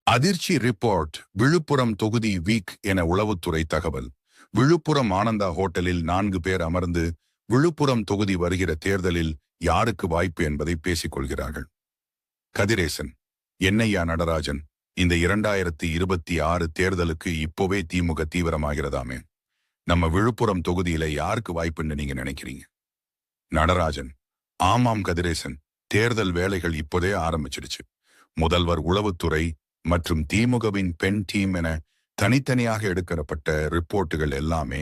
அதிர்ச்சி ரிப்போர்ட் விழுப்புரம் தொகுதி வீக் என உளவுத்துறை தகவல். விழுப்புரம் ஆனந்தா ஹோட்டலில் 4 பேர் அமர்ந்து விழுப்புரம் தொகுதி வருகிற தேர்தலில் யாருக்கு வாய்ப்பு என்பதை பேசிக் கொள்கிறார்கள். கதிரேசன்: என்னையா நடராஜன், இந்த 2026 தேர்தலுக்கு இப்போவே திமுக தீவிரமாகிறதாமே. நம்ம விழுப்புரம் தொகுதியில யாருக்கு வாய்ப்புன்னு நீங்க நினைக்கிறீங்க? நடராஜன்: ஆமாம் கதிரேசன், தேர்தல் வேலைகள் இப்போதே ஆரம்பிச்சிடுச்சு. முதல்வர், உளவுத்துறை மற்றும் திமுகவின் பெண் டீம் என தனித்தனியாக எடுக்கப்பட்ட ரிப்போர்ட்டுகள் எல்லாமே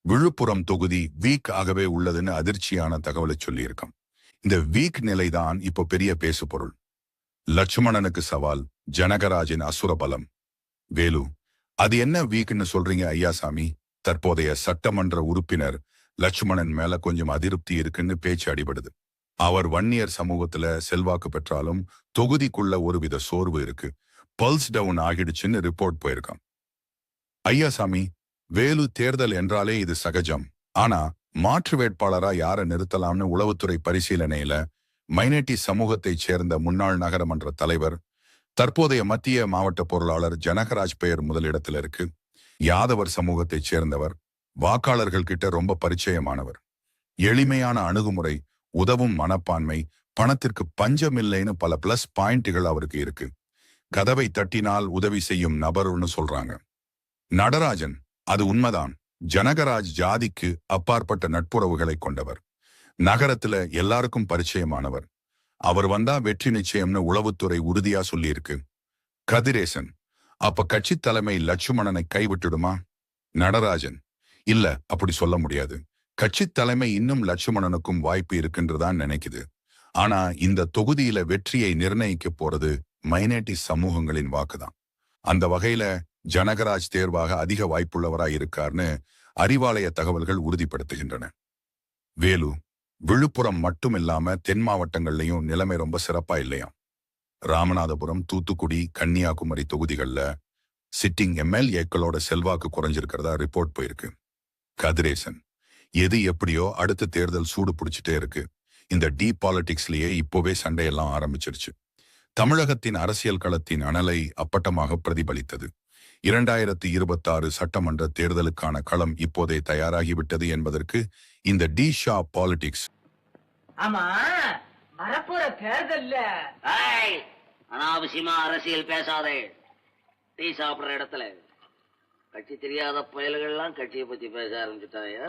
விழுப்புரம் தொகுதி வீக் ஆகவே உள்ளதுன்னு அதிர்ச்சியான தகவலை சொல்லியிருக்கோம். இந்த வீக் நிலைதான் இப்போ பெரிய பேசு பொருள். லட்சுமணனுக்கு சவால், ஜனகராஜின் அசுர பலம். வேலு: அது என்ன வீக்னு சொல்றீங்க ஐயாசாமி? தற்போதைய சட்டமன்ற உறுப்பினர் லட்சுமணன் மேல கொஞ்சம் அதிருப்தி இருக்குன்னு பேச்சு அடிபடுது. அவர் வன்னியர் சமூகத்துல செல்வாக்கு பெற்றாலும் தொகுதிக்குள்ள ஒருவித சோர்வு இருக்கு. பல்ஸ் டவுன் ஆகிடுச்சுன்னு ரிப்போர்ட் போயிருக்கான். ஐயாசாமி: வேலு, தேர்தல் என்றாலே இது சகஜம். ஆனா மாற்று வேட்பாளரா யாரை நிறுத்தலாம்னு உளவுத்துறை பரிசீலனையில மைனாரிட்டி சமூகத்தைச் சேர்ந்த முன்னாள் நகரமன்ற தலைவர், தற்போதைய மத்திய மாவட்ட பொருளாளர் ஜனகராஜ் பெயர் முதலிடத்துல இருக்கு. யாதவர் சமூகத்தைச் சேர்ந்தவர், வாக்காளர்கள் கிட்ட ரொம்ப பரிச்சயமானவர், எளிமையான அணுகுமுறை, உதவும் மனப்பான்மை, பணத்திற்கு பஞ்சமில்லைன்னு பல பிளஸ் பாயிண்ட்டுகள் அவருக்கு இருக்கு. கதவை தட்டினால் உதவி செய்யும் நபர்னு சொல்றாங்க. நடராஜன்: அது உண்மைதான். ஜனகராஜ் ஜாதிக்கு அப்பாற்பட்ட நட்புறவுகளை கொண்டவர். நகரத்துல எல்லாருக்கும் பரிச்சயமானவர். அவர் வந்தா வெற்றி நிச்சயம்னு உளவுத்துறை உறுதியா சொல்லியிருக்கு. கதிரேசன்: அப்ப கட்சி தலைமை லட்சுமணனை கைவிட்டுடுமா? நடராஜன்: இல்ல, அப்படி சொல்ல முடியாது. கட்சி தலைமை இன்னும் லட்சுமணனுக்கும் வாய்ப்பு இருக்குன்றதான் நினைக்குது. ஆனா இந்த தொகுதியில வெற்றியை நிர்ணயிக்க போறது மைனாரிட்டி சமூகங்களின் வாக்குதான். அந்த வகையில ஜனகராஜ் தேர்வாக அதிக வாய்ப்புள்ளவராய் இருக்கார்னு அறிவாலய தகவல்கள் உறுதிப்படுத்துகின்றன. வேலு: விழுப்புரம் மட்டும் இல்லாம தென் மாவட்டங்கள்லயும் நிலைமை ரொம்ப சிறப்பா இல்லையாம். ராமநாதபுரம், தூத்துக்குடி, கன்னியாகுமரி தொகுதிகள்ல சிட்டிங் எம்எல்ஏக்களோட செல்வாக்கு குறைஞ்சிருக்கிறதா ரிப்போர்ட் போயிருக்கு. கதிரேசன்: எது எப்படியோ அடுத்த தேர்தல் சூடு பிடிச்சிட்டே இருக்கு. இந்த பாலிடிக்ஸ்லயே இப்போவே சண்டையெல்லாம் ஆரம்பிச்சிருச்சு. தமிழகத்தின் அரசியல் களத்தின் அனலை அப்பட்டமாக பிரதிபலித்தது. 2026 சட்டமன்ற தேர்தலுக்கான களம் இப்போதே தயாராகிவிட்டது என்பதற்கு இந்த பாலிடிக்ஸ். ஆமா, வரப்போற தேர்தல்ல அனாவசியமா அரசியல் பேசாதே. டீ சாப்பிடுற இடத்துல கட்சி தெரியாத பயல்கள்லாம் கட்சியை பத்தி பேச ஆரம்பிச்சுட்டாயா?